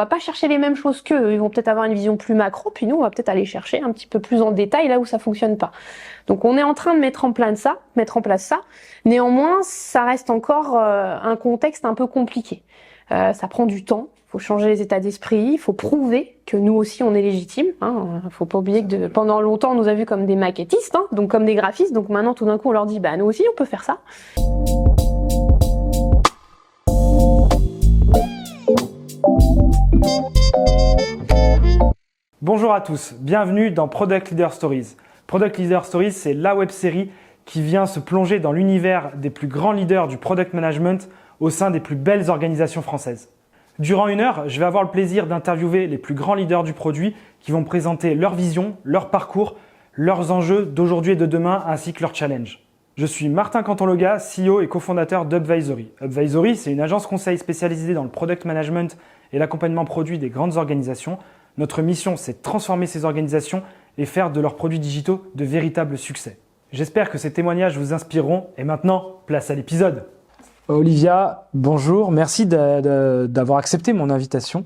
On va pas chercher les mêmes choses qu'eux, ils vont peut-être avoir une vision plus macro, puis nous on va peut-être aller chercher un petit peu plus en détail là où ça fonctionne pas. Donc on est en train de mettre en place ça. Néanmoins, ça reste encore un contexte un peu compliqué. Ça prend du temps, il faut changer les états d'esprit, il faut prouver que nous aussi on est légitime. Faut pas oublier que pendant longtemps on nous a vus comme des maquettistes, donc comme des graphistes, donc maintenant tout d'un coup on leur dit bah nous aussi on peut faire ça. Bonjour à tous, bienvenue dans Product Leader Stories. Product Leader Stories, c'est la web-série qui vient se plonger dans l'univers des plus grands leaders du product management au sein des plus belles organisations françaises. Durant une heure, je vais avoir le plaisir d'interviewer les plus grands leaders du produit qui vont présenter leur vision, leur parcours, leurs enjeux d'aujourd'hui et de demain ainsi que leurs challenges. Je suis Martin Cantonloga, CEO et cofondateur d'Upvisory. Upvisory, c'est une agence conseil spécialisée dans le product management et l'accompagnement produit des grandes organisations. Notre mission, c'est de transformer ces organisations et faire de leurs produits digitaux de véritables succès. J'espère que ces témoignages vous inspireront. Et maintenant, place à l'épisode. Olivia, bonjour. Merci d'avoir accepté mon invitation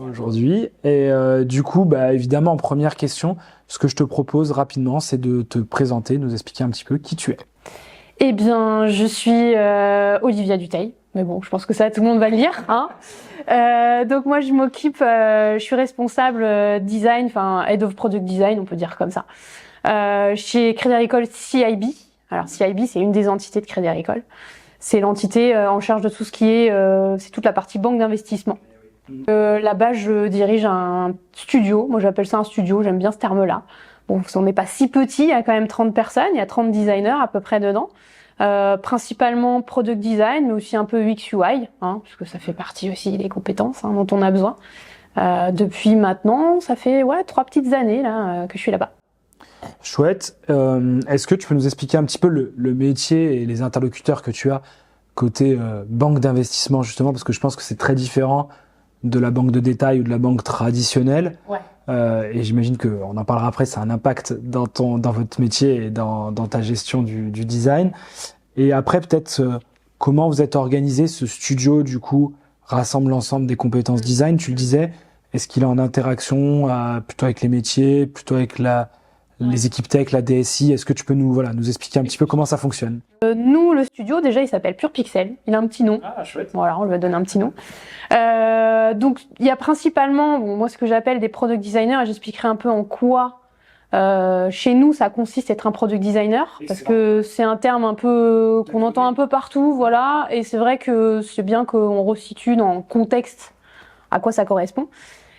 aujourd'hui. Et du coup, évidemment, en première question, ce que je te propose rapidement, c'est de te présenter, nous expliquer un petit peu qui tu es. Eh bien, je suis Olivia Dutheil. Mais bon, je pense que ça, tout le monde va le lire, hein. Donc moi, je suis responsable design, enfin Head of Product Design, on peut dire comme ça, chez Crédit Agricole CIB. Alors CIB, c'est une des entités de Crédit Agricole. C'est l'entité en charge de tout ce qui est, c'est toute la partie banque d'investissement. Là-bas, je dirige un studio. Moi, j'appelle ça un studio. J'aime bien ce terme-là. Bon, on n'est pas si petit. Il y a quand même 30 personnes. Il y a 30 designers à peu près dedans. Principalement product design, mais aussi un peu UX UI, parce que ça fait partie aussi des compétences dont on a besoin. Depuis maintenant, ça fait 3 petites années là que je suis là-bas. Chouette. Est-ce que tu peux nous expliquer un petit peu le métier et les interlocuteurs que tu as côté banque d'investissement, justement, parce que je pense que c'est très différent de la banque de détail ou de la banque traditionnelle. Ouais. Et j'imagine qu'on en parlera après, ça a un impact dans votre métier et dans ta gestion du design. Et après, peut-être, comment vous êtes organisé, ce studio, du coup, rassemble l'ensemble des compétences design, tu le disais. Est-ce qu'il est en interaction plutôt avec les métiers, plutôt avec les équipes tech, la DSI? Est-ce que tu peux nous expliquer un petit peu comment ça fonctionne? Nous, le studio, déjà, il s'appelle Pure Pixel. Il a un petit nom. Ah, chouette. Voilà, on lui a donné un petit nom. Donc, il y a principalement, moi, ce que j'appelle des product designers, et j'expliquerai un peu en quoi, chez nous, ça consiste à être un product designer. Excellent. Parce que c'est un terme un peu, qu'on entend un peu partout, voilà. Et c'est vrai que c'est bien qu'on resitue dans le contexte à quoi ça correspond.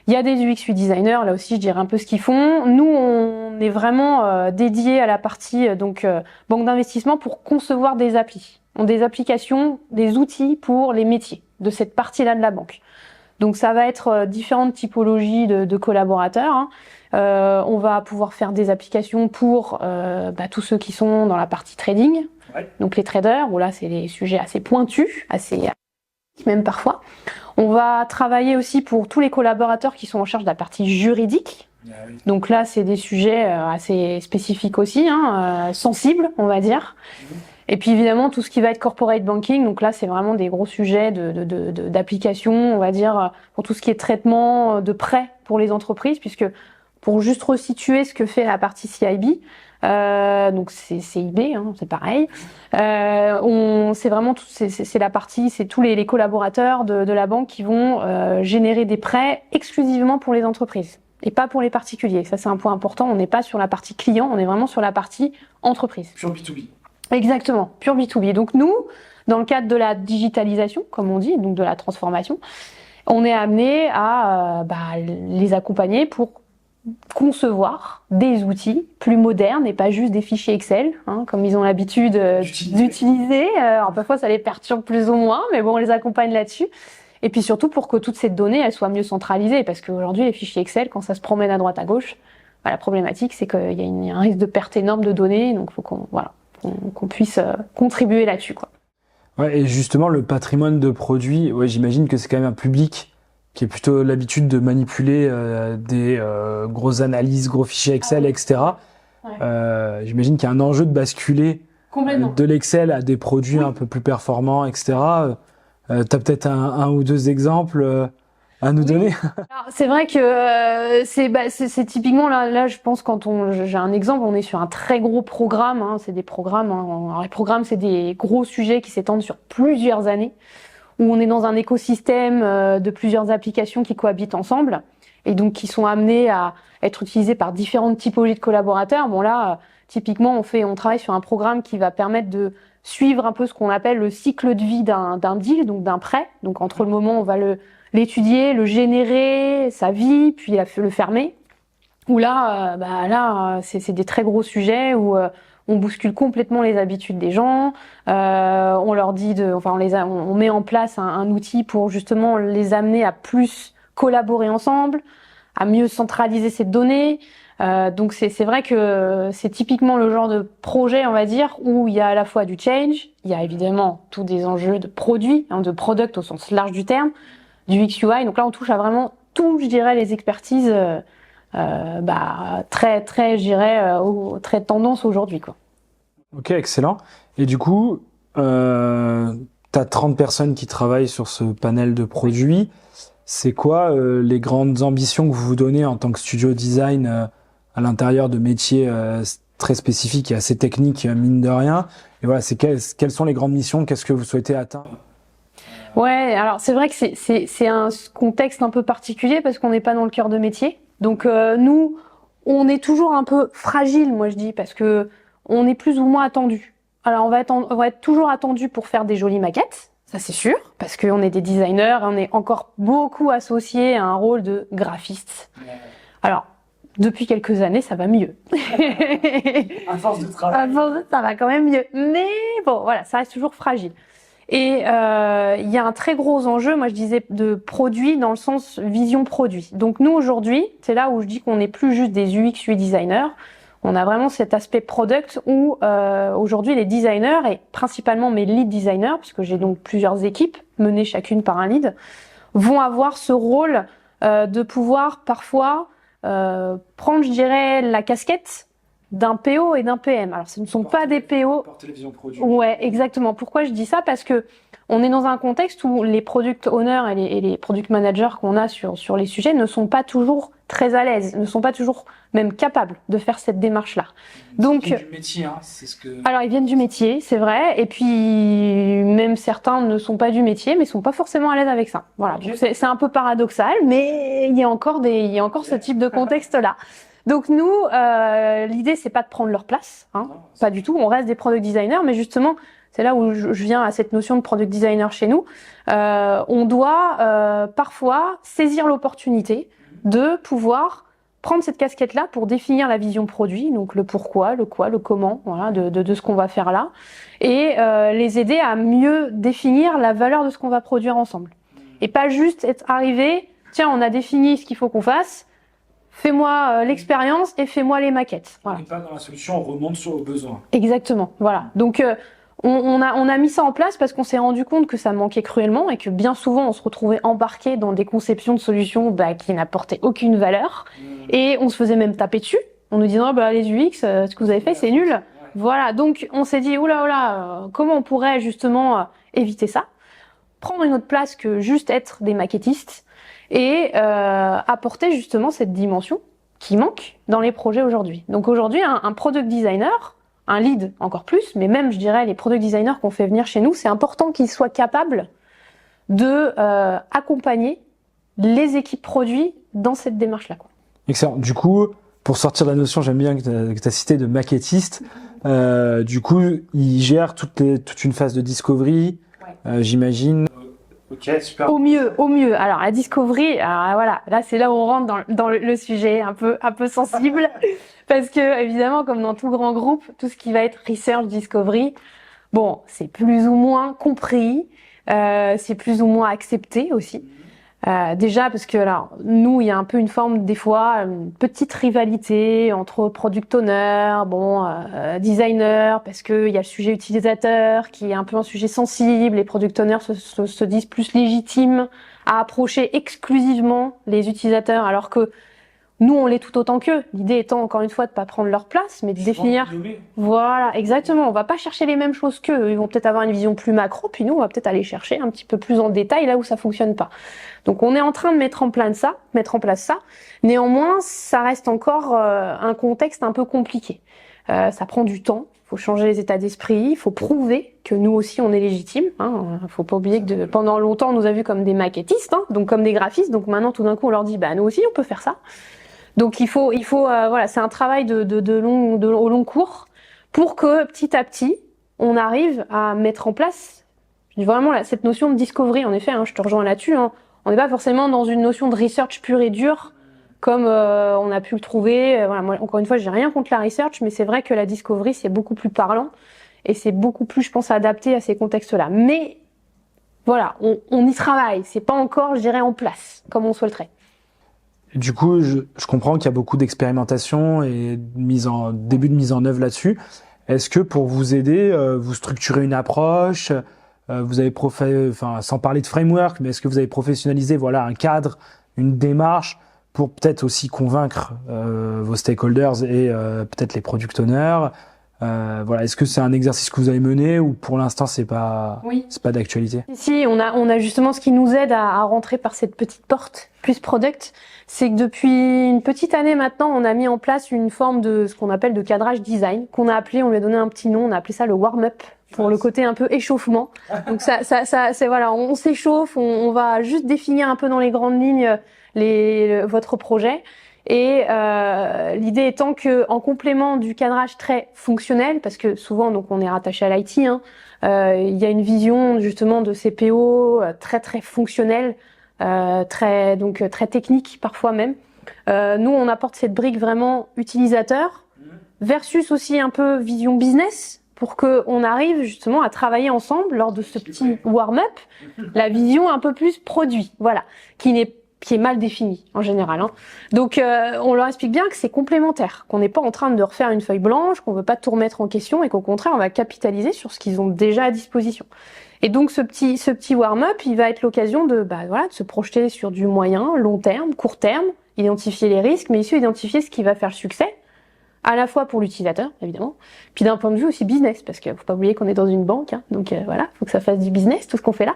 Il y a des UX UI designers, là aussi je dirais un peu ce qu'ils font. Nous, on est vraiment dédié à la partie banque d'investissement pour concevoir des applis, des applications, des outils pour les métiers de cette partie-là de la banque. Donc ça va être différentes typologies de collaborateurs. On va pouvoir faire des applications pour tous ceux qui sont dans la partie trading, donc les traders, où là c'est des sujets assez pointus, assez même parfois. On va travailler aussi pour tous les collaborateurs qui sont en charge de la partie juridique. Donc là, c'est des sujets assez spécifiques aussi, sensibles, on va dire. Et puis évidemment, tout ce qui va être corporate banking. Donc là, c'est vraiment des gros sujets d'application, on va dire, pour tout ce qui est traitement de prêts pour les entreprises, puisque pour juste resituer ce que fait la partie CIB, donc c'est CIB, c'est pareil. C'est vraiment c'est la partie, c'est tous les collaborateurs de la banque qui vont générer des prêts exclusivement pour les entreprises et pas pour les particuliers. Ça c'est un point important. On n'est pas sur la partie client, on est vraiment sur la partie entreprise. Pure B2B. Exactement, pure B2B. Donc nous, dans le cadre de la digitalisation, comme on dit, donc de la transformation, on est amené à les accompagner pour concevoir des outils plus modernes et pas juste des fichiers Excel, comme ils ont l'habitude d'utiliser. Alors parfois ça les perturbe plus ou moins, mais bon, on les accompagne là-dessus. Et puis surtout pour que toute cette donnée, elle soit mieux centralisée, parce qu'aujourd'hui les fichiers Excel, quand ça se promène à droite à gauche, la problématique c'est qu'il y a un risque de perte énorme de données, donc il faut qu'on puisse contribuer là-dessus, quoi. Ouais, et justement le patrimoine de produits, j'imagine que c'est quand même un public qui a plutôt l'habitude de manipuler des grosses analyses, gros fichiers Excel, etc. J'imagine qu'il y a un enjeu de basculer de l'Excel à des produits un peu plus performants, etc. Tu as peut-être un ou deux exemples à nous donner? Alors, c'est vrai que c'est typiquement là je pense j'ai un exemple, on est sur un très gros programme, hein, c'est des programmes, hein, alors les programmes c'est des gros sujets qui s'étendent sur plusieurs années, où on est dans un écosystème de plusieurs applications qui cohabitent ensemble et donc qui sont amenées à être utilisées par différentes typologies de collaborateurs. Bon là, typiquement on travaille sur un programme qui va permettre de suivre un peu ce qu'on appelle le cycle de vie d'un deal, donc d'un prêt. Donc entre le moment où on va l'étudier, le générer, sa vie, puis le fermer. Où là, c'est des très gros sujets où on bouscule complètement les habitudes des gens. On leur dit on met en place un outil pour justement les amener à plus collaborer ensemble, à mieux centraliser ces données. Donc c'est vrai que c'est typiquement le genre de projet, on va dire, où il y a à la fois du change, il y a évidemment tous des enjeux de produits, hein, de product au sens large du terme, du XUI. Donc là, on touche à vraiment tout, je dirais, les expertises très, je dirais, très tendance aujourd'hui, quoi. Ok, excellent. Et du coup, tu as 30 personnes qui travaillent sur ce panel de produits. C'est quoi les grandes ambitions que vous vous donnez en tant que studio design à l'intérieur de métiers très spécifiques et assez techniques, mine de rien? Et voilà, quelles sont les grandes missions? Qu'est-ce que vous souhaitez atteindre? Ouais, alors c'est vrai que c'est un contexte un peu particulier parce qu'on n'est pas dans le cœur de métier. Donc nous, on est toujours un peu fragile, moi je dis, parce que on est plus ou moins attendu. Alors on va être toujours attendu pour faire des jolies maquettes, ça c'est sûr, parce qu'on est des designers, on est encore beaucoup associé à un rôle de graphiste. Alors depuis quelques années, ça va mieux. À force de travail. À force, ça va quand même mieux. Mais bon, voilà, ça reste toujours fragile. Et il y a un très gros enjeu, moi je disais, de produit dans le sens vision produit. Donc nous aujourd'hui, c'est là où je dis qu'on n'est plus juste des UX UI designers, on a vraiment cet aspect product où aujourd'hui les designers, et principalement mes lead designers, puisque j'ai donc plusieurs équipes menées chacune par un lead, vont avoir ce rôle de pouvoir parfois prendre, je dirais, la casquette d'un PO et d'un PM. Alors, ce ne sont pas des PO. Porter les visions produits. Ouais, exactement. Pourquoi je dis ça? Parce que on est dans un contexte où les product owners et les product managers qu'on a sur les sujets ne sont pas toujours très à l'aise, ne sont pas toujours même capables de faire cette démarche-là. Donc, du métier, hein, c'est ce que. Alors, ils viennent du métier, c'est vrai. Et puis, même certains ne sont pas du métier, mais sont pas forcément à l'aise avec ça. Voilà. Donc, c'est un peu paradoxal, mais il y a encore ce type de contexte-là. Donc nous, l'idée c'est pas de prendre leur place, hein, pas du tout. On reste des product designers, mais justement, c'est là où je viens à cette notion de product designer chez nous. On doit parfois saisir l'opportunité de pouvoir prendre cette casquette-là pour définir la vision produit, donc le pourquoi, le quoi, le comment, voilà, de ce qu'on va faire là, et les aider à mieux définir la valeur de ce qu'on va produire ensemble. Et pas juste être arrivé, tiens, on a défini ce qu'il faut qu'on fasse. Fais-moi l'expérience et fais-moi les maquettes. Voilà. On n'est pas dans la solution, on remonte sur le besoin. Exactement, voilà. Donc on a mis ça en place parce qu'on s'est rendu compte que ça manquait cruellement et que bien souvent on se retrouvait embarqué dans des conceptions de solutions qui n'apportaient aucune valeur et on se faisait même taper dessus. On nous disait les UX, ce que vous avez fait c'est nul. Ouais. Voilà, donc on s'est dit comment on pourrait justement éviter ça, prendre une autre place que juste être des maquettistes et apporter justement cette dimension qui manque dans les projets aujourd'hui. Donc aujourd'hui, un product designer, un lead encore plus, mais même je dirais les product designers qu'on fait venir chez nous, c'est important qu'ils soient capables de accompagner les équipes produits dans cette démarche-là. Excellent. Du coup, pour sortir de la notion, j'aime bien que tu as cité de maquettiste. Du coup, ils gèrent toute une phase de discovery, j'imagine. Ok, super. Au mieux. Alors la discovery, voilà, là c'est là où on rentre dans le sujet un peu sensible, parce que évidemment, comme dans tout grand groupe, tout ce qui va être research, discovery, bon, c'est plus ou moins compris, c'est plus ou moins accepté aussi. Déjà parce que là, nous, il y a un peu une forme des fois, une petite rivalité entre product owner, designer, parce que il y a le sujet utilisateur qui est un peu un sujet sensible. Les product owners se disent plus légitimes à approcher exclusivement les utilisateurs, alors que Nous, on l'est tout autant qu'eux. L'idée étant, encore une fois, de pas prendre leur place, mais de définir. Voilà, exactement. On va pas chercher les mêmes choses qu'eux. Ils vont peut-être avoir une vision plus macro, puis nous, on va peut-être aller chercher un petit peu plus en détail là où ça fonctionne pas. Donc, on est en train de mettre en place ça. Néanmoins, ça reste encore un contexte un peu compliqué. Ça prend du temps. Faut changer les états d'esprit, il faut prouver que nous aussi on est légitime. Faut pas oublier que pendant longtemps on nous a vus comme des maquettistes, donc comme des graphistes. Donc maintenant tout d'un coup on leur dit bah nous aussi on peut faire ça. Donc il faut voilà, c'est un travail au long cours pour que petit à petit on arrive à mettre en place vraiment cette notion de discovery. En effet, je te rejoins là-dessus. On n'est pas forcément dans une notion de research pure et dure comme on a pu le trouver. Voilà, moi, encore une fois, j'ai rien contre la research, mais c'est vrai que la discovery, c'est beaucoup plus parlant et c'est beaucoup plus, je pense, adapté à ces contextes-là. Mais voilà, on y travaille. C'est pas encore, je dirais, en place, comme on souhaiterait. Du coup, je comprends qu'il y a beaucoup d'expérimentation et début de mise en œuvre là-dessus. Est-ce que pour vous aider, vous structurez une approche, vous avez sans parler de framework, mais est-ce que vous avez professionnalisé, voilà, un cadre, une démarche pour peut-être aussi convaincre vos stakeholders et peut-être les product owners. Voilà, est-ce que c'est un exercice que vous avez mené ou pour l'instant c'est pas d'actualité? Si, on a justement ce qui nous aide à rentrer par cette petite porte plus product, c'est que depuis une petite année maintenant, on a mis en place une forme de ce qu'on appelle de cadrage design, qu'on a appelé, on lui a donné un petit nom, on a appelé ça le warm-up pour le côté un peu échauffement. Donc ça c'est voilà, on s'échauffe, on va juste définir un peu dans les grandes lignes votre projet. Et l'idée étant que en complément du cadrage très fonctionnel, parce que souvent donc on est rattaché à l'IT, il y a une vision justement de CPO très très fonctionnelle, très technique parfois même. Nous on apporte cette brique vraiment utilisateur versus aussi un peu vision business pour que on arrive justement à travailler ensemble lors de ce petit warm-up, la vision un peu plus produit, voilà, qui est mal définie en général. Donc on leur explique bien que c'est complémentaire, qu'on n'est pas en train de refaire une feuille blanche, qu'on veut pas tout remettre en question et qu'au contraire on va capitaliser sur ce qu'ils ont déjà à disposition. Et donc ce petit warm-up, il va être l'occasion de se projeter sur du moyen, long terme, court terme, identifier les risques, mais aussi identifier ce qui va faire le succès, à la fois pour l'utilisateur évidemment, puis d'un point de vue aussi business, parce qu'il faut pas oublier qu'on est dans une banque, donc voilà, faut que ça fasse du business tout ce qu'on fait là.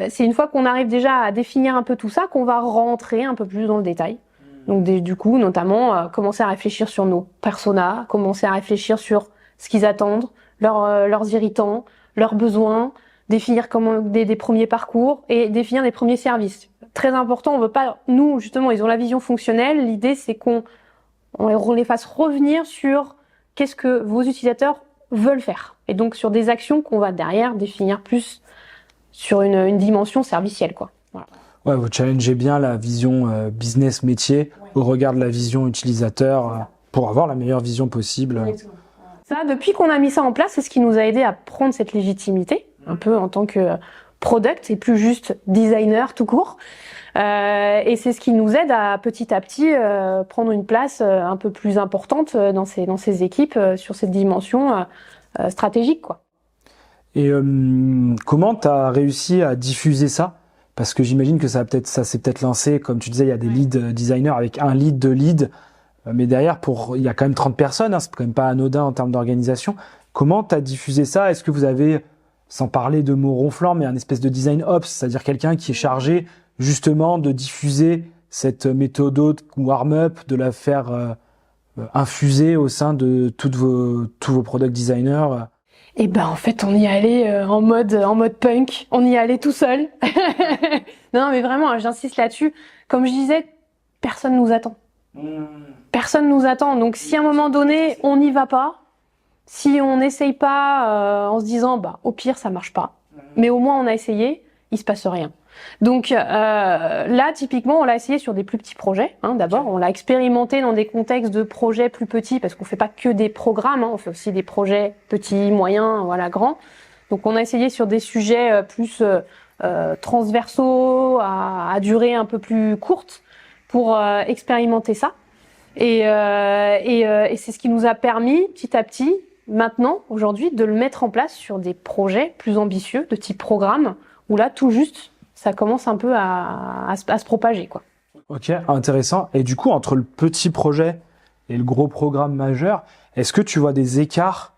C'est une fois qu'on arrive déjà à définir un peu tout ça qu'on va rentrer un peu plus dans le détail. Donc du coup, notamment commencer à réfléchir sur nos personas, commencer à réfléchir sur ce qu'ils attendent, leurs irritants, leurs besoins, définir comment des premiers parcours et définir des premiers services. Très important, on veut pas, nous justement, ils ont la vision fonctionnelle. L'idée c'est qu'on les fasse revenir sur qu'est-ce que vos utilisateurs veulent faire. Et donc sur des actions qu'on va derrière définir plus sur une dimension servicielle, quoi. Voilà. Ouais, vous challengez bien la vision business métier au regard de la vision utilisateur pour avoir la meilleure vision possible. Ça, depuis qu'on a mis ça en place, c'est ce qui nous a aidé à prendre cette légitimité, un peu en tant que product et plus juste designer tout court. Et c'est ce qui nous aide à petit prendre une place un peu plus importante dans ces équipes sur cette dimension stratégique, quoi. Et comment tu as réussi à diffuser ça? Parce que j'imagine que ça s'est peut-être lancé, comme tu disais, il y a des lead designers avec un lead, deux leads, mais derrière, il y a quand même 30 personnes, c'est quand même pas anodin en termes d'organisation. Comment tu as diffusé ça? Est-ce que vous avez, sans parler de mots ronflants, mais un espèce de design ops, c'est-à-dire quelqu'un qui est chargé justement de diffuser cette méthode warm-up, de la faire infuser au sein de tous vos product designers? Et en fait, on y allait en mode punk. On y allait tout seul. Non, mais vraiment, j'insiste là-dessus. Comme je disais, personne nous attend. Personne nous attend. Donc, si à un moment donné, on n'y va pas, si on n'essaye pas en se disant, au pire, ça marche pas, mais au moins on a essayé, il se passe rien. Donc là, typiquement, on l'a essayé sur des plus petits projets. D'abord, on l'a expérimenté dans des contextes de projets plus petits parce qu'on fait pas que des programmes, on fait aussi des projets petits, moyens, voilà, grands. Donc, on a essayé sur des sujets plus transversaux, à durée un peu plus courte, pour expérimenter ça. Et c'est ce qui nous a permis, petit à petit, maintenant, aujourd'hui, de le mettre en place sur des projets plus ambitieux, de type programme, où là, tout juste, ça commence un peu à se propager, quoi. Ok, intéressant. Et du coup, entre le petit projet et le gros programme majeur, est-ce que tu vois des écarts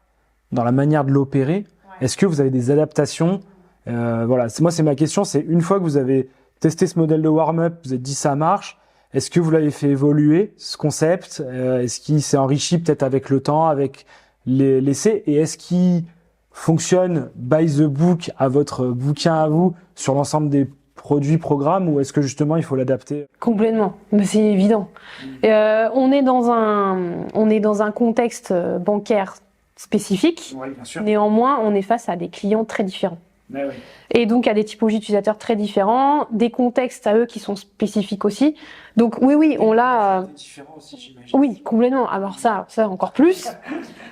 dans la manière de l'opérer? Est-ce que vous avez des adaptations? Voilà, c'est ma question, c'est une fois que vous avez testé ce modèle de warm-up, vous êtes dit ça marche, est-ce que vous l'avez fait évoluer, ce concept? Est-ce qu'il s'est enrichi peut-être avec le temps, avec l'essai? Et est-ce qu'il fonctionne by the book à votre bouquin à vous sur l'ensemble des produits, programmes, ou est-ce que justement il faut l'adapter? Complètement, mais c'est évident. On est dans un contexte bancaire spécifique. Oui, bien sûr. Néanmoins, on est face à des clients très différents. Mais oui. Et donc à des typologies d'utilisateurs très différents, des contextes à eux qui sont spécifiques aussi. Donc oui, on l'a. Différent aussi, j'imagine. Oui, complètement. Alors ça encore plus,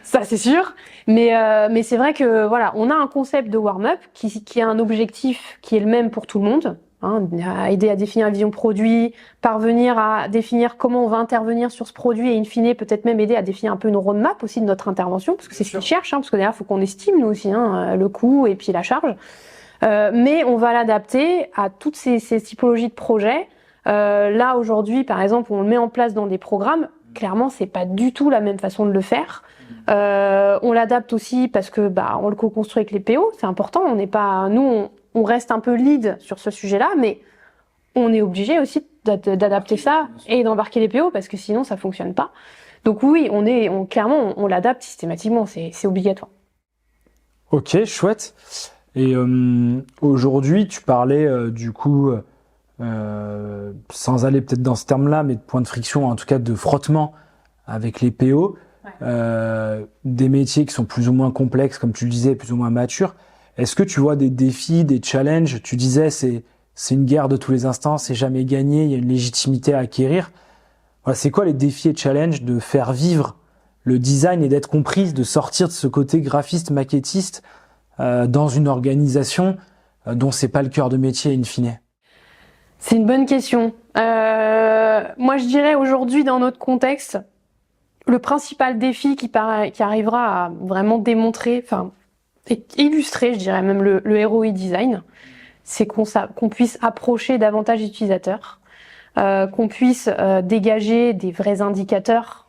ça c'est sûr. Mais c'est vrai que voilà, on a un concept de warm-up qui a un objectif qui est le même pour tout le monde. À aider à définir la vision produit, parvenir à définir comment on va intervenir sur ce produit et in fine peut-être même aider à définir un peu une roadmap aussi de notre intervention, parce que c'est ce qu'ils cherchent, parce que derrière il faut qu'on estime nous aussi le coût et puis la charge. Mais on va l'adapter à toutes ces typologies de projets. Là aujourd'hui par exemple on le met en place dans des programmes, clairement c'est pas du tout la même façon de le faire. On l'adapte aussi parce que on le co-construit avec les PO, c'est important, on n'est pas on reste un peu lead sur ce sujet-là, mais on est obligé aussi d'adapter ça et d'embarquer les PO parce que sinon ça fonctionne pas. Donc oui, clairement on l'adapte systématiquement, c'est obligatoire. Ok, chouette. Et aujourd'hui, tu parlais du coup, sans aller peut-être dans ce terme-là, mais de point de friction, en tout cas de frottement avec les PO, des métiers qui sont plus ou moins complexes, comme tu le disais, plus ou moins matures. Est-ce que tu vois des défis, des challenges? Tu disais c'est une guerre de tous les instants, c'est jamais gagné, il y a une légitimité à acquérir. Voilà, c'est quoi les défis et challenges de faire vivre le design et d'être comprise, de sortir de ce côté graphiste, maquettiste dans une organisation dont c'est pas le cœur de métier in fine? C'est une bonne question. Moi, je dirais aujourd'hui, dans notre contexte, le principal défi qui arrivera à vraiment démontrer, et illustrer, je dirais même le ROI design, c'est qu'on puisse approcher davantage d'utilisateurs, qu'on puisse dégager des vrais indicateurs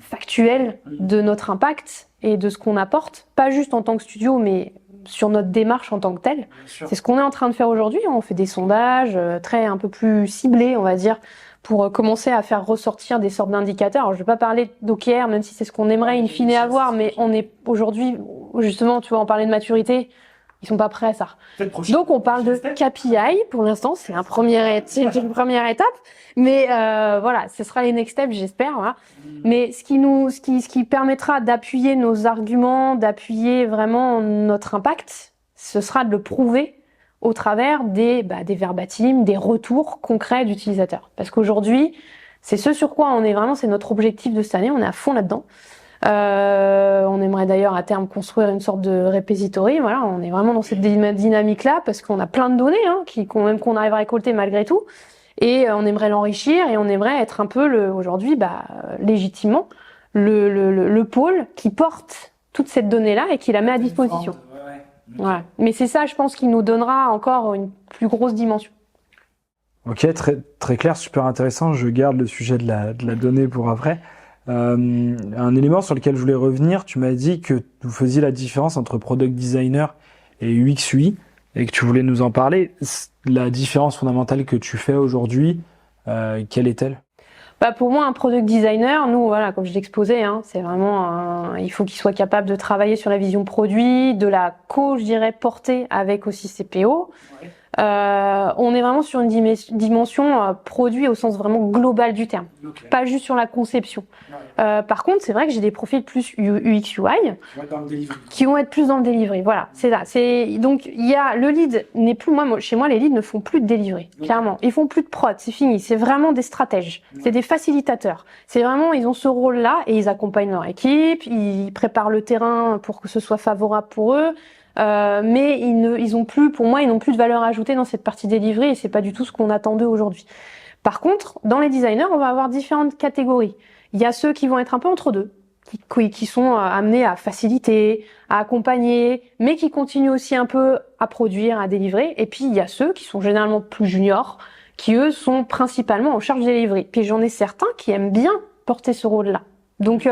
factuels de notre impact et de ce qu'on apporte, pas juste en tant que studio, mais sur notre démarche en tant que telle. C'est ce qu'on est en train de faire aujourd'hui. On fait des sondages un peu plus ciblés, on va dire, pour commencer à faire ressortir des sortes d'indicateurs. Alors, je vais pas parler d'OKR, même si c'est ce qu'on aimerait in fine avoir, mais on est aujourd'hui, justement, tu vois, on parlait de maturité, ils sont pas prêts à ça. Donc, on parle de KPI, pour l'instant, c'est une première étape, mais voilà, ce sera les next steps, j'espère, voilà. Mais ce qui permettra d'appuyer nos arguments, d'appuyer vraiment notre impact, ce sera de le prouver au travers des verbatim, des retours concrets d'utilisateurs. Parce qu'aujourd'hui, c'est ce sur quoi on est vraiment, c'est notre objectif de cette année, on est à fond là-dedans. On aimerait d'ailleurs à terme construire une sorte de repository, voilà, on est vraiment dans cette dynamique-là parce qu'on a plein de données qu'on arrive à récolter malgré tout. Et on aimerait l'enrichir et on aimerait être un peu aujourd'hui, légitimement, le pôle qui porte toute cette donnée-là et qui la met à disposition. Ouais. Mais c'est ça, je pense, qui nous donnera encore une plus grosse dimension. Ok, très, très clair, super intéressant. Je garde le sujet de la donnée pour après. Un élément sur lequel je voulais revenir, tu m'as dit que vous faisiez la différence entre product designer et UX UI et que tu voulais nous en parler. La différence fondamentale que tu fais aujourd'hui, quelle est-elle? Pour moi, un product designer, nous, voilà, comme je l'exposais, c'est vraiment, il faut qu'il soit capable de travailler sur la vision produit, de la je dirais, porter avec aussi ses PO. Ouais. On est vraiment sur une dimension produit au sens vraiment global du terme, pas juste sur la conception. Ouais. Par contre, c'est vrai que j'ai des profils plus UX UI qui vont être plus dans le delivery. Voilà, c'est là. Donc il y a le lead n'est plus chez moi les leads ne font plus de delivery. Clairement, ils font plus de prod, c'est fini. C'est vraiment des stratèges, c'est des facilitateurs. C'est vraiment ils ont ce rôle-là et ils accompagnent leur équipe, ils préparent le terrain pour que ce soit favorable pour eux. Mais ils ont plus, pour moi, ils n'ont plus de valeur ajoutée dans cette partie delivery et c'est pas du tout ce qu'on attend d'eux aujourd'hui. Par contre, dans les designers, on va avoir différentes catégories. Il y a ceux qui vont être un peu entre deux, qui sont amenés à faciliter, à accompagner, mais qui continuent aussi un peu à produire, à délivrer. Et puis, il y a ceux qui sont généralement plus juniors, qui eux sont principalement en charge de delivery. Puis j'en ai certains qui aiment bien porter ce rôle-là. Donc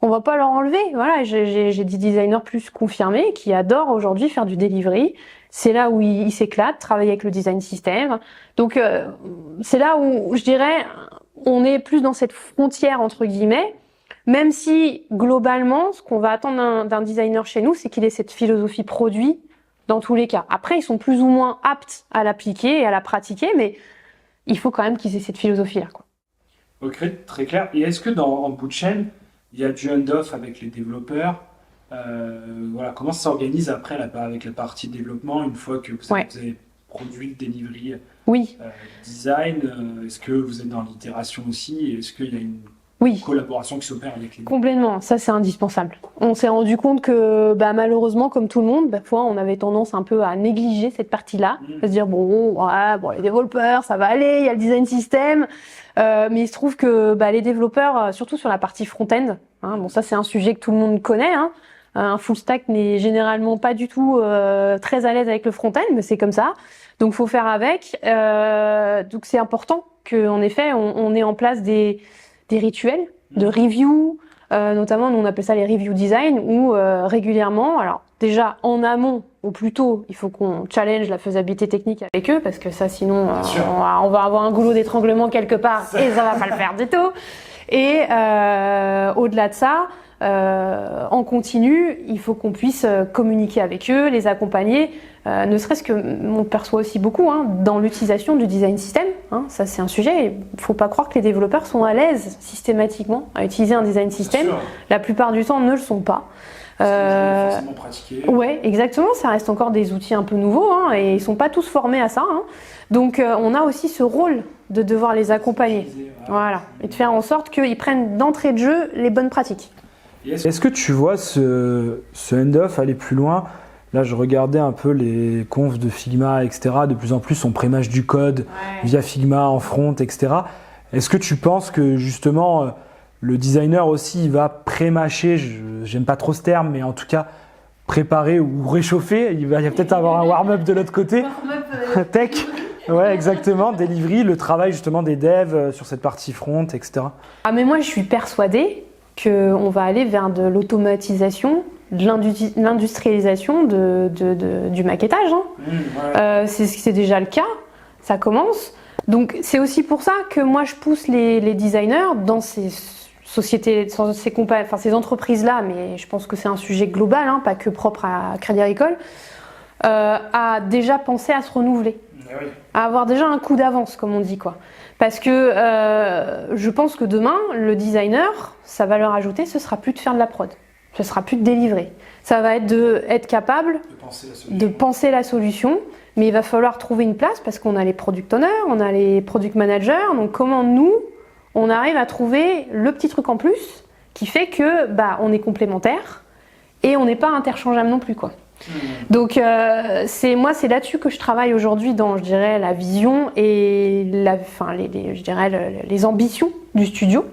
on va pas leur enlever. Voilà, j'ai des designers plus confirmés qui adorent aujourd'hui faire du delivery. C'est là où ils s'éclatent, travailler avec le design system. Donc c'est là où je dirais on est plus dans cette frontière entre guillemets. Même si globalement, ce qu'on va attendre d'un designer chez nous, c'est qu'il ait cette philosophie produit dans tous les cas. Après, ils sont plus ou moins aptes à l'appliquer et à la pratiquer, mais il faut quand même qu'ils aient cette philosophie-là, quoi. Ok, très clair. Et est-ce que en bout de chaîne, il y a du hand-off avec les développeurs? Voilà, comment ça s'organise après avec la partie développement, une fois que vous avez produit le delivery Oui. Design? Est-ce que vous êtes dans l'itération aussi? Est-ce qu'il y a une collaboration qui s'opère avec les... Complètement, ça c'est indispensable. On s'est rendu compte que malheureusement, comme tout le monde, parfois on avait tendance un peu à négliger cette partie-là, à se dire bon, les développeurs, ça va aller, il y a le design system, mais il se trouve que les développeurs, surtout sur la partie front-end, bon ça c'est un sujet que tout le monde connaît, un full stack n'est généralement pas du tout très à l'aise avec le front-end, mais c'est comme ça, donc faut faire avec. Donc c'est important qu'en effet on ait en place des rituels de review, notamment nous on appelle ça les review design, où régulièrement, alors déjà en amont ou plus tôt, il faut qu'on challenge la faisabilité technique avec eux, parce que ça sinon on va avoir un goulot d'étranglement quelque part et ça va pas le faire du tout. Et au-delà de ça, en continu, il faut qu'on puisse communiquer avec eux, les accompagner, ne serait-ce que, on perçoit aussi beaucoup dans l'utilisation du design system, ça c'est un sujet, il faut pas croire que les développeurs sont à l'aise systématiquement à utiliser un design system, la plupart du temps ne le sont pas. Forcément pratiqué. Ouais, exactement, ça reste encore des outils un peu nouveaux et ils sont pas tous formés à ça. Donc on a aussi ce rôle de devoir les accompagner, voilà, et de faire en sorte qu'ils prennent d'entrée de jeu les bonnes pratiques. Est-ce que tu vois ce hand-off aller plus loin? Là, je regardais un peu les confs de Figma, etc. De plus en plus, on prémâche du code via Figma en front, etc. Est-ce que tu penses que justement, le designer aussi, il va prémâcher, j'aime pas trop ce terme, mais en tout cas, préparer ou réchauffer, il va peut-être avoir un warm-up de l'autre côté, tech, ouais, exactement, delivery, le travail justement des devs sur cette partie front, etc. Ah mais moi, je suis persuadée qu'on va aller vers de l'automatisation, de l'industrialisation du maquettage. C'est déjà le cas, ça commence. Donc c'est aussi pour ça que moi je pousse les designers dans ces sociétés, ces entreprises-là, mais je pense que c'est un sujet global, pas que propre à Crédit Agricole, à déjà penser à se renouveler, à avoir déjà un coup d'avance, comme on dit, quoi. Parce que je pense que demain, le designer, sa valeur ajoutée, ce sera plus de faire de la prod, ce sera plus de délivrer. Ça va être d'être capable de penser la solution, mais il va falloir trouver une place parce qu'on a les product owners, on a les product managers. Donc comment nous, on arrive à trouver le petit truc en plus qui fait que on est complémentaires et on n'est pas interchangeable non plus, quoi. Donc c'est là-dessus que je travaille aujourd'hui dans, je dirais, la vision et les ambitions du studio.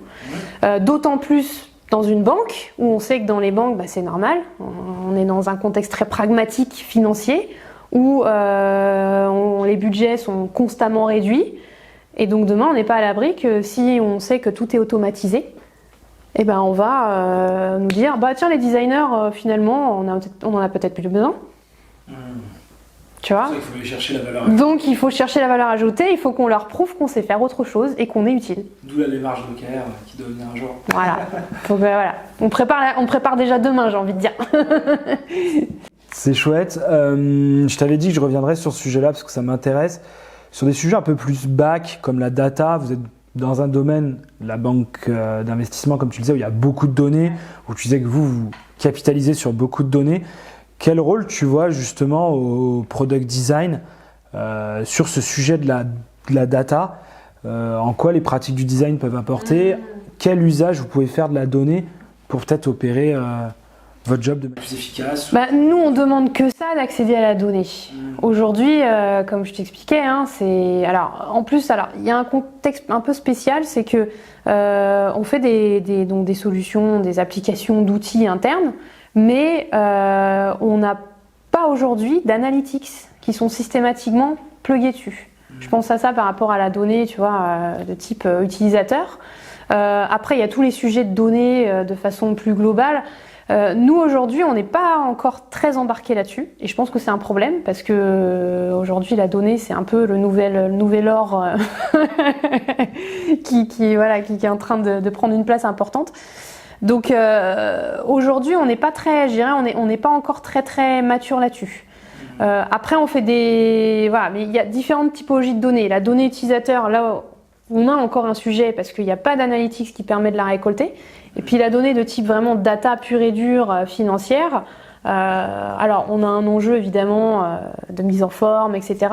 D'autant plus dans une banque où on sait que dans les banques, c'est normal, on est dans un contexte très pragmatique financier où les budgets sont constamment réduits et donc demain on n'est pas à l'abri que si on sait que tout est automatisé, on va nous dire tiens, les designers finalement on en a peut-être plus besoin. Tu vois, il faut aller chercher la valeur ajoutée. Donc il faut chercher la valeur ajoutée, il faut qu'on leur prouve qu'on sait faire autre chose et qu'on est utile. D'où la démarche Docker qui doit venir un jour. Voilà. Donc, voilà. On prépare déjà demain, j'ai envie de dire. C'est chouette. Je t'avais dit que je reviendrais sur ce sujet-là parce que ça m'intéresse. Sur des sujets un peu plus back comme la data, vous êtes dans un domaine, la banque d'investissement, comme tu le disais, où il y a beaucoup de données, où tu disais que vous capitalisez sur beaucoup de données. Quel rôle tu vois justement au product design sur ce sujet de la data? En quoi les pratiques du design peuvent apporter? Quel usage vous pouvez faire de la donnée pour peut-être opérer votre job de manière plus efficace? Nous, on demande que ça, d'accéder à la donnée. Aujourd'hui, comme je t'expliquais, en plus, il y a un contexte un peu spécial, c'est que on fait des solutions, des applications d'outils internes, mais on n'a pas aujourd'hui d'analytics qui sont systématiquement plugués dessus. Je pense à ça par rapport à la donnée, tu vois, de type utilisateur. Après, il y a tous les sujets de données de façon plus globale. Nous, aujourd'hui, on n'est pas encore très embarqué là-dessus. Et je pense que c'est un problème parce que aujourd'hui, la donnée, c'est un peu le nouvel or qui est en train de prendre une place importante. Donc aujourd'hui, on n'est pas très, je dirais, on n'est pas encore très mature là-dessus. Après, on fait mais il y a différentes typologies de données. La donnée utilisateur, là, on a encore un sujet parce qu'il n'y a pas d'analytics qui permet de la récolter. Et puis la donnée de type vraiment data pure et dure, financière. Alors, on a un enjeu évidemment de mise en forme, etc.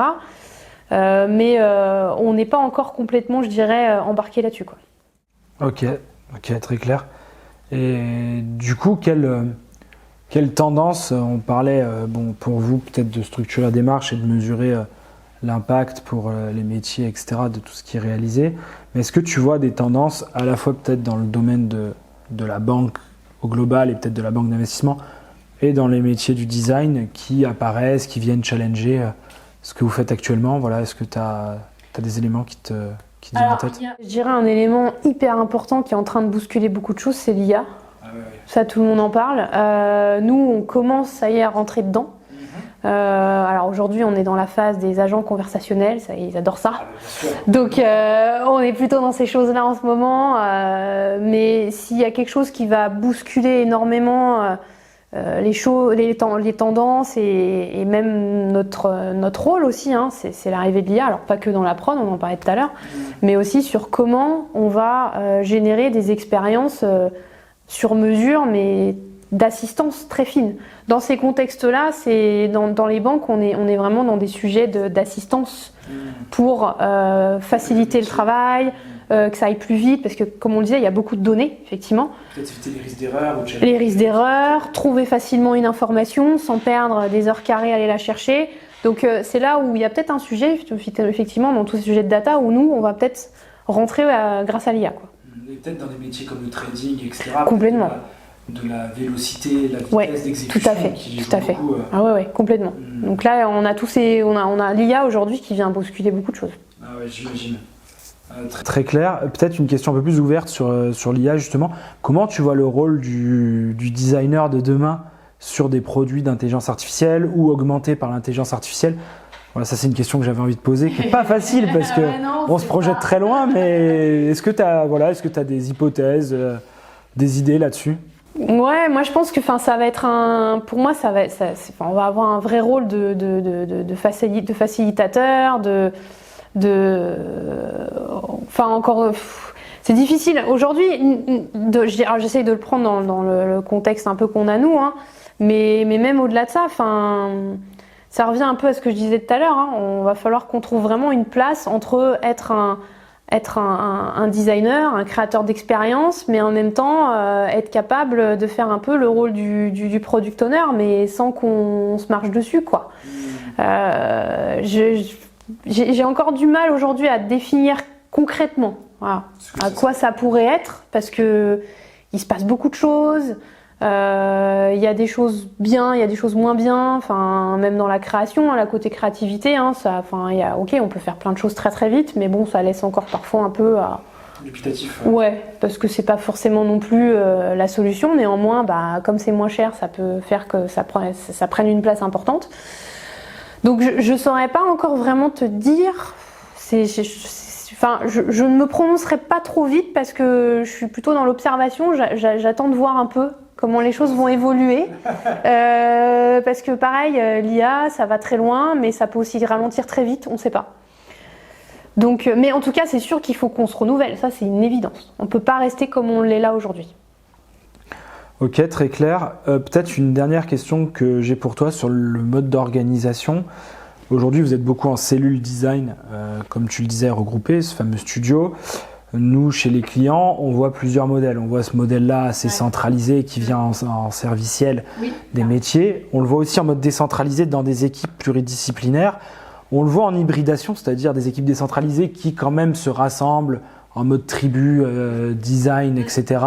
Mais on n'est pas encore complètement, je dirais, embarqué là-dessus, quoi. Ok, très clair. Et du coup, quelle tendance, on parlait, pour vous peut-être de structurer la démarche et de mesurer l'impact pour les métiers, etc., de tout ce qui est réalisé. Mais est-ce que tu vois des tendances à la fois peut-être dans le domaine de la banque au global et peut-être de la banque d'investissement et dans les métiers du design qui apparaissent, qui viennent challenger ce que vous faites actuellement? Voilà, est-ce que tu as des éléments qui te viennent en tête? Je dirais un élément hyper important qui est en train de bousculer beaucoup de choses, c'est l'IA. Ah ouais. Ça, tout le monde en parle. Nous, on commence, ça y est, à rentrer dedans. Alors aujourd'hui, on est dans la phase des agents conversationnels, ça, ils adorent ça. Donc on est plutôt dans ces choses-là en ce moment. Mais s'il y a quelque chose qui va bousculer énormément les tendances et même notre rôle aussi, hein, c'est l'arrivée de l'IA. Alors pas que dans la prod, on en parlait tout à l'heure, mais aussi sur comment on va générer des expériences sur mesure, mais d'assistance très fine. Dans ces contextes-là, c'est dans les banques, on est vraiment dans des sujets d'assistance pour faciliter le travail, que ça aille plus vite, parce que comme on le disait, il y a beaucoup de données, effectivement. Peut-être éviter les risques d'erreur. Les risques d'erreur, trouver facilement une information sans perdre des heures carrées à aller la chercher. Donc c'est là où il y a peut-être un sujet, effectivement, dans tous ces sujets de data, où nous, on va peut-être rentrer grâce à l'IA, quoi. Et peut-être dans des métiers comme le trading, etc. Complètement. De la vélocité, la vitesse d'exécution. Tout à fait, tout à fait. Ah ouais, complètement. Donc là, on a l'IA aujourd'hui qui vient bousculer beaucoup de choses. Ah ouais, j'imagine. Très clair. Peut-être une question un peu plus ouverte sur l'IA justement. Comment tu vois le rôle du designer de demain sur des produits d'intelligence artificielle ou augmentés par l'intelligence artificielle? Voilà, ça c'est une question que j'avais envie de poser, qui n'est pas facile parce que on se projette très loin, mais est-ce que tu as des hypothèses, des idées là-dessus? Ouais, moi je pense que ça va être pour moi on va avoir un vrai rôle de facilitateur, c'est difficile aujourd'hui. J'essaye de le prendre dans le contexte un peu qu'on a nous, hein, mais même au-delà de ça, ça revient un peu à ce que je disais tout à l'heure. Hein, on va falloir qu'on trouve vraiment une place entre être un designer, un créateur d'expérience, mais en même temps être capable de faire un peu le rôle du product owner, mais sans qu'on se marche dessus, quoi. J'ai encore du mal aujourd'hui à définir concrètement, voilà, à quoi ça pourrait être, parce que il se passe beaucoup de choses. Il y a des choses bien, il y a des choses moins bien, même dans la création, la côté créativité, hein, on peut faire plein de choses très vite, mais bon, ça laisse encore parfois un peu à dubitatif. Ouais, parce que c'est pas forcément non plus la solution. Néanmoins, comme c'est moins cher, ça peut faire que ça prenne une place importante. Donc je saurais pas encore vraiment te dire. Je ne me prononcerai pas trop vite parce que je suis plutôt dans l'observation. J'attends de voir un peu comment les choses vont évoluer. Parce que pareil, l'IA, ça va très loin, mais ça peut aussi ralentir très vite, on ne sait pas. Donc, mais en tout cas, c'est sûr qu'il faut qu'on se renouvelle. Ça, c'est une évidence. On ne peut pas rester comme on l'est là aujourd'hui. Ok, très clair. Peut-être une dernière question que j'ai pour toi sur le mode d'organisation. Aujourd'hui, vous êtes beaucoup en cellule design, comme tu le disais, regroupé, ce fameux studio. Nous, chez les clients, on voit plusieurs modèles. On voit ce modèle-là assez centralisé qui vient en serviciel des métiers. On le voit aussi en mode décentralisé dans des équipes pluridisciplinaires. On le voit en hybridation, c'est-à-dire des équipes décentralisées qui quand même se rassemblent en mode tribu, design, etc.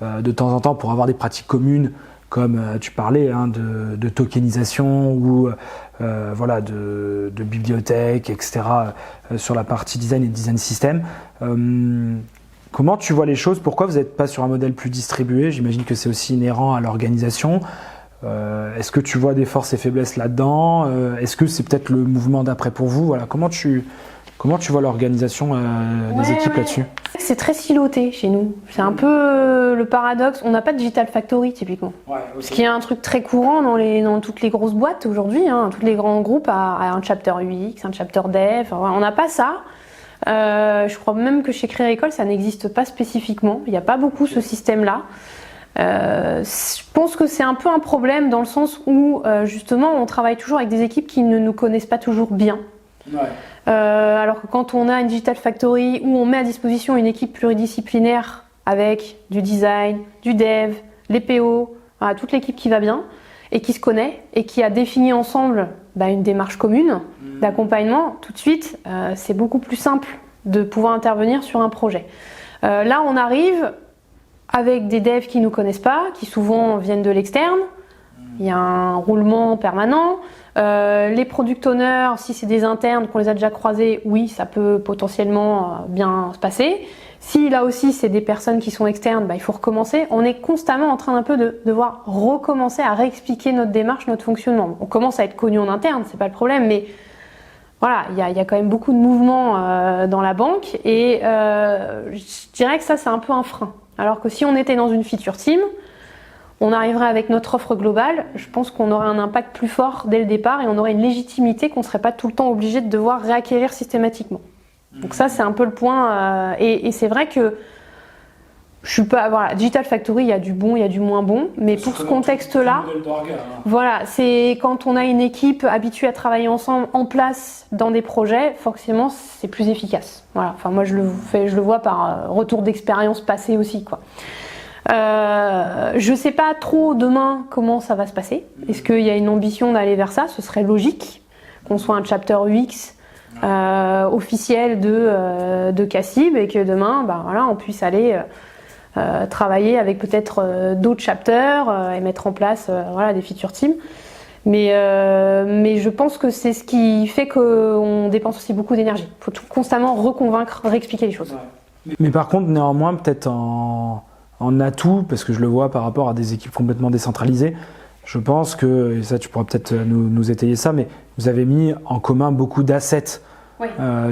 De temps en temps pour avoir des pratiques communes comme tu parlais de tokenisation ou de bibliothèque, etc. Sur la partie design et design system. Comment tu vois les choses? Pourquoi vous n'êtes pas sur un modèle plus distribué? J'imagine que c'est aussi inhérent à l'organisation. Est-ce que tu vois des forces et faiblesses là-dedans? Est-ce que c'est peut-être le mouvement d'après pour vous? Voilà, comment tu vois l'organisation des équipes là-dessus? C'est très siloté chez nous. C'est un peu le paradoxe. On n'a pas de Digital Factory typiquement. Ce qui est un truc très courant dans toutes les grosses boîtes aujourd'hui. Tous les grands groupes a un chapter UX, un chapter dev. On n'a pas ça. Je crois même que chez Créa École, ça n'existe pas spécifiquement. Il n'y a pas beaucoup ce système-là. Je pense que c'est un peu un problème dans le sens où justement on travaille toujours avec des équipes qui ne nous connaissent pas toujours bien. Alors que quand on a une Digital Factory où on met à disposition une équipe pluridisciplinaire avec du design, du dev, les PO, toute l'équipe qui va bien et qui se connaît et qui a défini ensemble une démarche commune d'accompagnement, tout de suite c'est beaucoup plus simple de pouvoir intervenir sur un projet. Là on arrive avec des devs qui ne nous connaissent pas, qui souvent viennent de l'externe. Il y a un roulement permanent. Les product owners, si c'est des internes qu'on les a déjà croisés, oui, ça peut potentiellement bien se passer. Si là aussi c'est des personnes qui sont externes, il faut recommencer. On est constamment en train un peu de devoir recommencer à réexpliquer notre démarche, notre fonctionnement. On commence à être connu en interne, c'est pas le problème, mais voilà, il y a quand même beaucoup de mouvements dans la banque et je dirais que ça c'est un peu un frein. Alors que si on était dans une feature team, on arriverait avec notre offre globale, je pense qu'on aurait un impact plus fort dès le départ et on aurait une légitimité qu'on ne serait pas tout le temps obligé de devoir réacquérir systématiquement. Donc ça, c'est un peu le point. Et c'est vrai que je suis pas. Voilà, Digital Factory, il y a du bon, il y a du moins bon, mais pour ce contexte-là, voilà, c'est quand on a une équipe habituée à travailler ensemble en place dans des projets, forcément, c'est plus efficace. Voilà. Enfin, moi, je le vois par retour d'expérience passée aussi, quoi. Je sais pas trop demain comment ça va se passer. Est-ce qu'il y a une ambition d'aller vers ça? Ce serait logique qu'on soit un chapter UX officiel de Cassib et que demain, on puisse aller travailler avec peut-être d'autres chapters et mettre en place des feature teams. Mais je pense que c'est ce qui fait qu'on dépense aussi beaucoup d'énergie. Il faut constamment reconvaincre, réexpliquer les choses. Mais par contre, néanmoins, peut-être en atout, parce que je le vois par rapport à des équipes complètement décentralisées, je pense que, et ça tu pourras peut-être nous étayer ça, mais vous avez mis en commun beaucoup d'assets. Oui.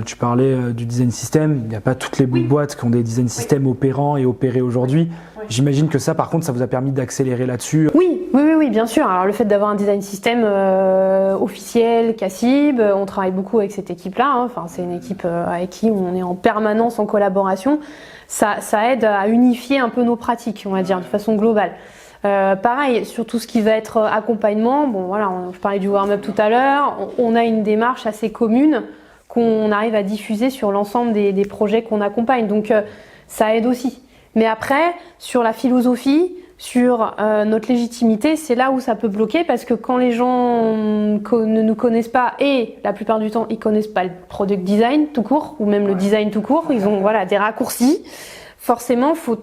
Tu parlais du design system, il n'y a pas toutes les boîtes qui ont des design systems opérants et opérés aujourd'hui. Oui. J'imagine que ça, par contre, ça vous a permis d'accélérer là-dessus. Oui, bien sûr. Alors le fait d'avoir un design system officiel, Cassib, on travaille beaucoup avec cette équipe-là. Enfin, c'est une équipe avec qui on est en permanence en collaboration. Ça aide à unifier un peu nos pratiques, on va dire, de façon globale. Pareil, sur tout ce qui va être accompagnement, je parlais du warm-up tout à l'heure, on a une démarche assez commune qu'on arrive à diffuser sur l'ensemble des projets qu'on accompagne. Donc ça aide aussi. Mais après, sur la philosophie, sur notre légitimité, c'est là où ça peut bloquer parce que quand les gens ne nous connaissent pas et la plupart du temps ils connaissent pas le product design tout court ou même le design tout court, ils ont des raccourcis. Forcément, faut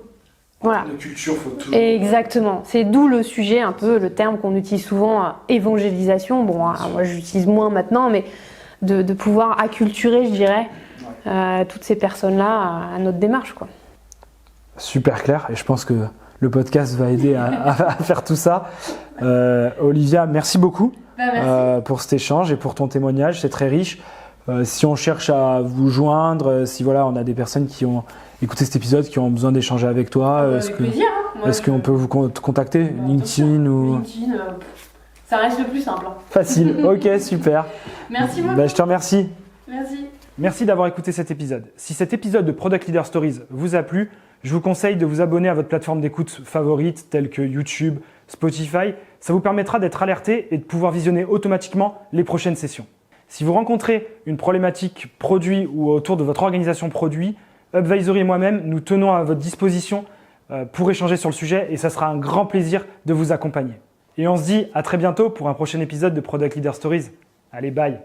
de culture, faut tout. Exactement. C'est d'où le sujet, un peu le terme qu'on utilise souvent, évangélisation. Moi j'utilise moins maintenant, mais de pouvoir acculturer, je dirais, toutes ces personnes-là à notre démarche, quoi. Super clair, et je pense que le podcast va aider à faire tout ça. Olivia, merci beaucoup pour cet échange et pour ton témoignage, c'est très riche. Si on cherche à vous joindre, si on a des personnes qui ont écouté cet épisode, qui ont besoin d'échanger avec toi, est-ce qu'on peut vous contacter, LinkedIn ou... LinkedIn, ça reste le plus simple. Facile, ok, super. Merci beaucoup. Je te remercie. Merci. Merci d'avoir écouté cet épisode. Si cet épisode de Product Leader Stories vous a plu, je vous conseille de vous abonner à votre plateforme d'écoute favorite telle que YouTube, Spotify. Ça vous permettra d'être alerté et de pouvoir visionner automatiquement les prochaines sessions. Si vous rencontrez une problématique produit ou autour de votre organisation produit, Upvisory et moi-même, nous tenons à votre disposition pour échanger sur le sujet et ça sera un grand plaisir de vous accompagner. Et on se dit à très bientôt pour un prochain épisode de Product Leader Stories. Allez, bye!